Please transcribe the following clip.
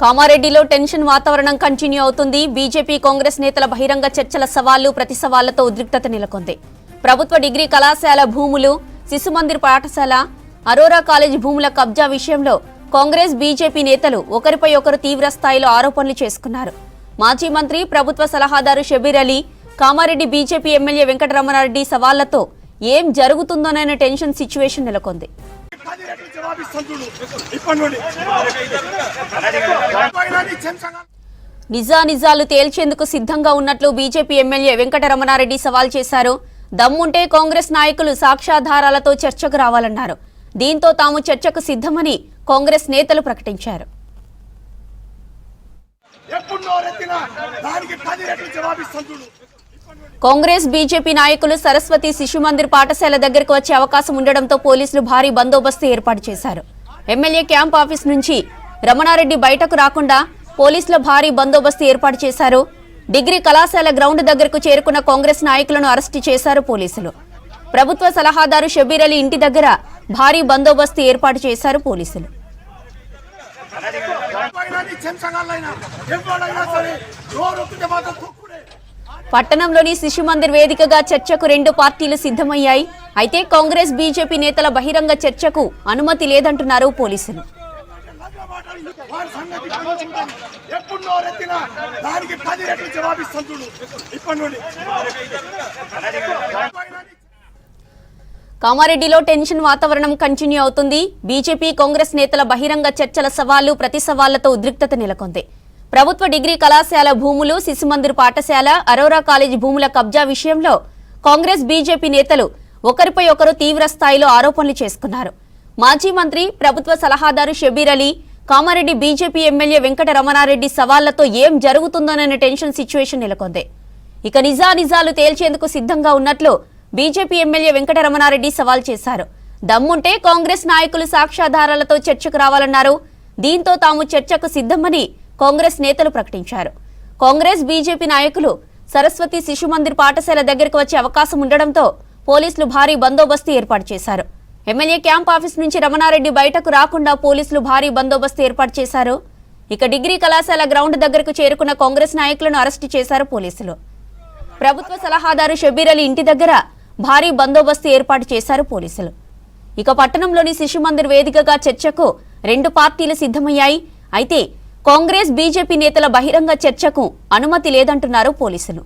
కామారెడ్డిలో టెన్షన్ వాతావరణం కంటిన్యూ అవుతుంది. బీజేపీ కాంగ్రెస్ నేతల బహిరంగ చర్చల సవాళ్లు ప్రతి సవాళ్లతో ఉద్రిక్తత నెలకొంది. ప్రభుత్వ డిగ్రీ కళాశాల భూములు, శిశుమందిర్ పాఠశాల, అరోరా కాలేజ్ భూముల కబ్జా విషయంలో కాంగ్రెస్ బీజేపీ నేతలు ఒకరిపై ఒకరు తీవ్ర స్థాయిలో ఆరోపణలు చేసుకున్నారు. మాజీ మంత్రి, ప్రభుత్వ సలహాదారు షబీర్ అలీ, కామారెడ్డి బీజేపీ ఎమ్మెల్యే వెంకటరమణారెడ్డి సవాళ్లతో ఏం జరుగుతుందోనన్న టెన్షన్ సిచ్యువేషన్ నెలకొంది. నిజాలు తేల్చేందుకు సిద్ధంగా ఉన్నట్లు బీజేపీ ఎమ్మెల్యే వెంకటరమణారెడ్డి సవాల్ చేశారు. దమ్ముంటే కాంగ్రెస్ నాయకులు సాక్ష్యాధారాలతో చర్చకు రావాలన్నారు. దీంతో తాము చర్చకు సిద్ధమని కాంగ్రెస్ నేతలు ప్రకటించారు. కాంగ్రెస్ బీజేపీ నాయకులు సరస్వతి శిశుమందిర్ పాఠశాల దగ్గరకు వచ్చే అవకాశం ఉండడంతో పోలీసులు భారీ బందోబస్తు ఏర్పాటు చేశారు. ఎమ్మెల్యే క్యాంప్ ఆఫీస్ నుంచి రమణారెడ్డి బయటకు రాకుండా పోలీసులు భారీ బందోబస్తు ఏర్పాటు చేశారు. డిగ్రీ కళాశాల గ్రౌండ్ దగ్గరకు చేరుకున్న కాంగ్రెస్ నాయకులను అరెస్టు చేశారు పోలీసులు. ప్రభుత్వ సలహాదారు షబీర్ అలీ ఇంటి దగ్గర భారీ బందోబస్తు ఏర్పాటు చేశారు పోలీసులు. పట్టణంలోని శిశుమందిర్ వేదికగా చర్చకు రెండు పార్టీలు సిద్ధమయ్యాయి. అయితే కాంగ్రెస్ బీజేపీ నేతల బహిరంగ చర్చకు అనుమతి లేదంటున్నారు పోలీసులు. కామారెడ్డిలో టెన్షన్ వాతావరణం కంటిన్యూ అవుతుంది. బీజేపీ కాంగ్రెస్ నేతల బహిరంగ చర్చల సవాళ్లు ప్రతి సవాళ్లతో ఉద్రిక్తత నెలకొంది. ప్రభుత్వ డిగ్రీ కళాశాల భూములు, శిశుమందిర్ పాఠశాల, అరోరా కాలేజీ భూముల కబ్జా విషయంలో కాంగ్రెస్ బీజేపీ నేతలు ఒకరిపై ఒకరు తీవ్ర స్థాయిలో ఆరోపణలు చేసుకున్నారు. మాజీ మంత్రి, ప్రభుత్వ సలహాదారు షబీర్ అలీ, కామారెడ్డి బీజేపీ ఎమ్మెల్యే వెంకటరమణారెడ్డి సవాళ్లతో ఏం జరుగుతుందోనన్న టెన్షన్ సిచ్యువేషన్ నెలకొంది. ఇక నిజాలు తేల్చేందుకు సిద్ధంగా ఉన్నట్లు బీజేపీ ఎమ్మెల్యే వెంకటరమణారెడ్డి సవాల్ చేశారు. దమ్ముంటే కాంగ్రెస్ నాయకులు సాక్ష్యాధారాలతో చర్చకు రావాలన్నారు. దీంతో తాము చర్చకు సిద్ధమని కాంగ్రెస్ నేతలు ప్రకటించారు. కాంగ్రెస్ బీజేపీ నాయకులు సరస్వతి శిశుమందిర్ పాఠశాల దగ్గరకు వచ్చే అవకాశం ఉండడంతో పోలీసులు భారీ బందోబస్తు ఏర్పాటు చేశారు. ఎమ్మెల్యే క్యాంప్ ఆఫీస్ నుంచి రమణారెడ్డి బయటకు రాకుండా పోలీసులు భారీ బందోబస్తు ఏర్పాటు చేశారు. ఇక డిగ్రీ కళాశాల గ్రౌండ్ దగ్గరకు చేరుకున్న కాంగ్రెస్ నాయకులను అరెస్టు చేశారు పోలీసులు. ప్రభుత్వ సలహాదారు షబీర్ అలీ ఇంటి దగ్గర భారీ బందోబస్తు ఏర్పాటు చేశారు పోలీసులు. ఇక పట్టణంలోని శిశుమందిర్ వేదికగా చర్చకు రెండు పార్టీలు సిద్ధమయ్యాయి. అయితే కాంగ్రెస్ బీజేపీ నేతల బహిరంగ చర్చకు అనుమతి లేదంటున్నారు పోలీసులు.